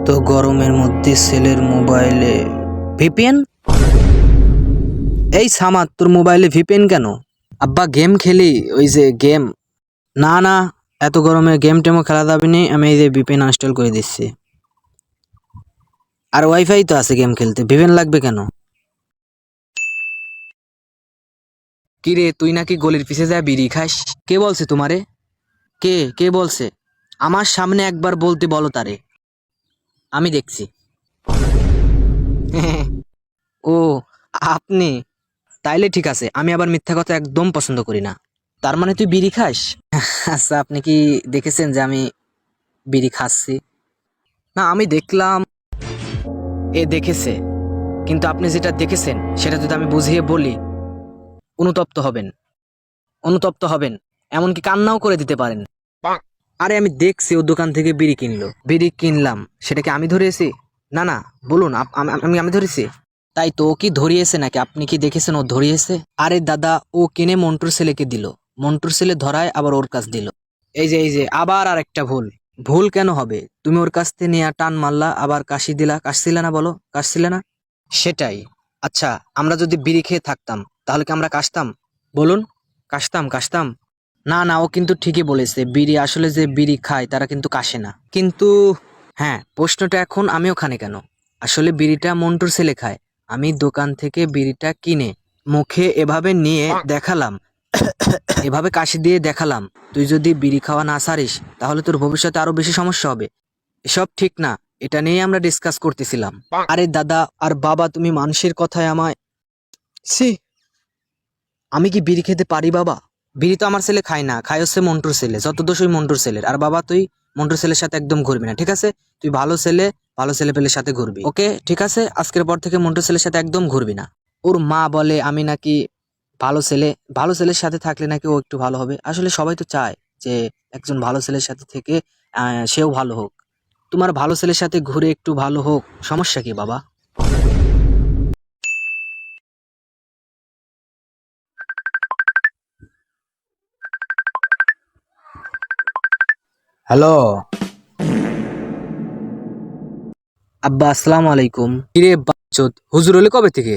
এত গরমের মধ্যে ছেলের মোবাইলে ভিপিএন? এই সামাদ, তোর মোবাইলে ভিপিএন কেন? আব্বা গেম খেলি, ওই যে গেম। না না, এত গরমে গেম টেমও খেলা যাবে নি, আমি এই যে ভিপিএন ইনস্টল করে দিচ্ছি। আর ওয়াইফাই তো আছে গেম খেলতে, ভিপিএন লাগবে কেন? কিরে, তুই নাকি গলির পিছে যায় বিড়ি খাস? কে বলছে তোমারে? কে কে বলছে? আমার সামনে একবার বলতে বলো তারে, আমি দেখছি। ও, আপনি? তাইলে ঠিক আছে, আমি আবার মিথ্যা কথা একদম পছন্দ করি না। তার মানে তুই বিড়ি খাস? আচ্ছা, আপনি কি দেখেছেন যে আমি বিড়ি খাচ্ছি? না, আমি দেখলাম। এ দেখেছে, কিন্তু আপনি যেটা দেখেছেন সেটা যদি আমি বুঝিয়ে বলি, অনুতপ্ত হবেন। অনুতপ্ত হবেন, এমনকি কান্নাও করে দিতে পারেন। আরে আমি দেখছি ও দোকান থেকে বিড়ি কিনলো, বিড়ি কিনলাম, সেটা কি আমি ধরিয়েছি? না না, বলুন আমি ধরেছি? তাই তো, ও কি ধরিয়েছে নাকি আপনি কি দেখেছেন ও ধরিয়েছে? আরে দাদা, ও কিনে মন্টুর ছেলেকে দিল, মন্টুর ছেলে ধরায় আবার ওর কাছ দিল। এই যে আবার আর একটা ভুল। ভুল কেন হবে? তুমি ওর কাছ থেকে নিয়ে টান মারলা, আবার কাশি দিলা, কাশছিলে না? বলো, কাশছিলে না? সেটাই। আচ্ছা, আমরা যদি বিড়ি খেয়ে থাকতাম তাহলে কি আমরা কাশতাম? বলুন, কাশতাম? না না, ও কিন্তু ঠিকই বলেছে, বিড়ি আসলে যে বিড়ি খায় তারা কিন্তু কাশে না। কিন্তু হ্যাঁ, প্রশ্নটা এখন আমি ওখানে কেন? আসলে বিড়িটা মন্টুর ছেলে খায়, আমি দোকান থেকে বিড়িটা কিনে মুখে এভাবে নিয়ে দেখালাম, এভাবে কাশি দিয়ে দেখালাম। তুই যদি বিড়ি খাওয়া না ছাড়িস তাহলে তোর ভবিষ্যতে আরো বেশি সমস্যা হবে। এসব ঠিক না, এটা নিয়ে আমরা ডিসকাস করতেছিলাম। আরে দাদা আর বাবা, তুমি মানুষের কথায় আমায় ছি। আমি কি বিড়ি খেতে পারি বাবা? বিড়ি তো আমার ছেলে খায় না, খায় হচ্ছে মন্টুর ছেলে, যত দোষ ওই মন্টুর ছেলের। আর বাবা, তুই মন্টুর ছেলের সাথে একদম ঘুরবি না, ঠিক আছে? তুই ভালো ছেলে, ভালো ছেলে পেলের সাথে ঘুরবি, ওকে? ঠিক আছে, আজকের পর থেকে মন্টুর ছেলের সাথে একদম ঘুরবি না। ওর মা বলে আমি নাকি ভালো ছেলে, ভালো ছেলের সাথে থাকলে নাকি ও একটু ভালো হবে। আসলে সবাই তো চায় যে একজন ভালো ছেলের সাথে থেকে সেও ভালো হোক। তোমার ভালো ছেলের সাথে ঘুরে একটু ভালো হোক, সমস্যা কি বাবা? হ্যালো আব্বা, আসসালামু আলাইকুম। কিরে বাচ্চোদ, হুজুর হলে কবে থেকে?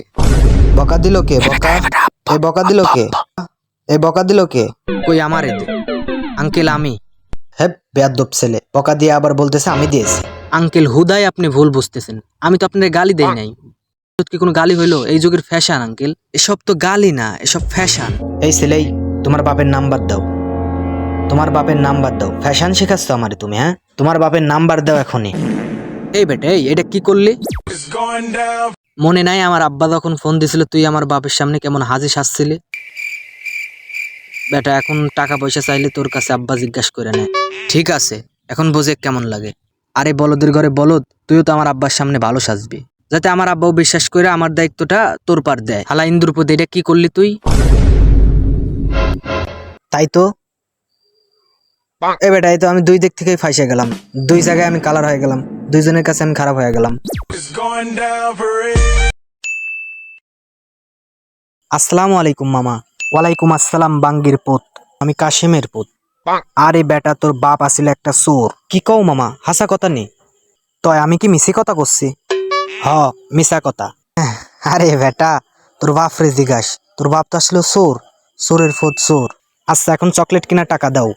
বকা দিল কে? বকা এই বকা দিল কে? এই বকা দিল কে? কই আমার এতে? আঙ্কেল আমি। হ্যাঁ, বেয়াদব ছেলে, বকা দিয়ে আবার বলতেছে আমি দিয়েছি। আঙ্কেল, হুদাই আপনি ভুল বুঝতেছেন, আমি তো আপনার গালি দেই নাই। কি কোনো গালি হইলো? এই যুগের ফ্যাশন আঙ্কেল, এসব তো গালি না, এসব ফ্যাশন। এই ছেলেই, তোমার বাপের নাম্বার দাও, তোমার বাপের নাম্বার দাও। ফ্যাশন শেখাচ্ছ আমারে তুমি? হ্যাঁ, তোমার বাপের নাম্বার দাও এখনই। এই বেটা, এই এটা কি করলি? মনে নাই আমার আব্বা যখন ফোন দিছিল তুই আমার বাপের সামনে কেমন হাজি সাজছিলি? বেটা, এখন টাকা পয়সা চাইলে তোর কাছে আব্বা জিজ্ঞাসা করে নেয়। ঠিক আছে, এখন বোঝে কেমন লাগে। আরে বলদের ঘরে বলদ, তুইও তো আমার আব্বার সামনে ভালো সাজবি, যাতে আমার আব্বাও বিশ্বাস করে আমার দায়িত্বটা তোর পার দেয়। হালা ইন্দুরপতি, এটা কি করলি তুই? তাই তো, এ বেটা, এই তো আমি দুই দিক থেকেই ফাইসে গেলাম, দুই জায়গায় আমি কালার হয়ে গেলাম, দুইজনের কাছে আমি খারাপ হয়ে গেলাম। আসসালামু আলাইকুম মামা। ওয়ালাইকুম আসসালাম বাঙ্গির পুত, আমি কাশিমের পুত। আরে বেটা, তোর বাপ আসিল একটা চোর। কি কও মামা, হাসা কথা নেই? তয় আমি কি মিছি কথা করছি? হ, মিছা কথা। আরে বেটা, তোর বাপ রে জিজ্ঞাস, তোর বাপ তো আসলে চোর, চোরের ফুত চোর। আচ্ছা, এখন চকলেট কেনার টাকা দাও।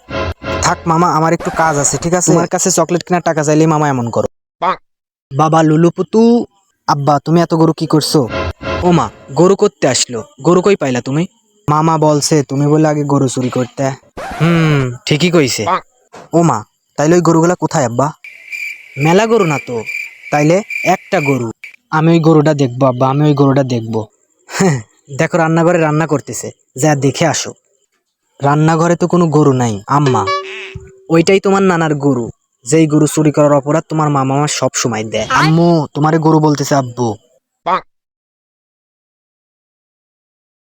থাক মামা, আমার একটু কাজ আছে, ঠিক আছে? তোমার কাছে চকলেট কেনার টাকা চাইলেই মামা এমন করো। বাবা লুলু পুতু। আব্বা, তুমি এত গরু কি করছো? ও মা, গরু করতে আসলো? গরু কই পাইলা তুমি? মামা বলছে তুমি বলে আগে গরু চুরি করতে। ঠিকই কইছে। ও মা, তাইলে ওই গরুগুলা কোথায় আব্বা? মেলা গরু না তো, তাইলে একটা গরু। আমি ওই গরুটা দেখবো আব্বা, আমি ওই গরুটা দেখবো। দেখো, রান্নাঘরে রান্না করতেছে, যা দেখে আসো। রান্নাঘরে তো কোনো গরু নাই আম্মা, ওইটাই তোমার নানার গরু, যেই গরু চুরি করার অপরাধ তোমার মামা আমার সব সময় দেয়। আম্মু, তোমারে গরু বলতেছে আব্বু।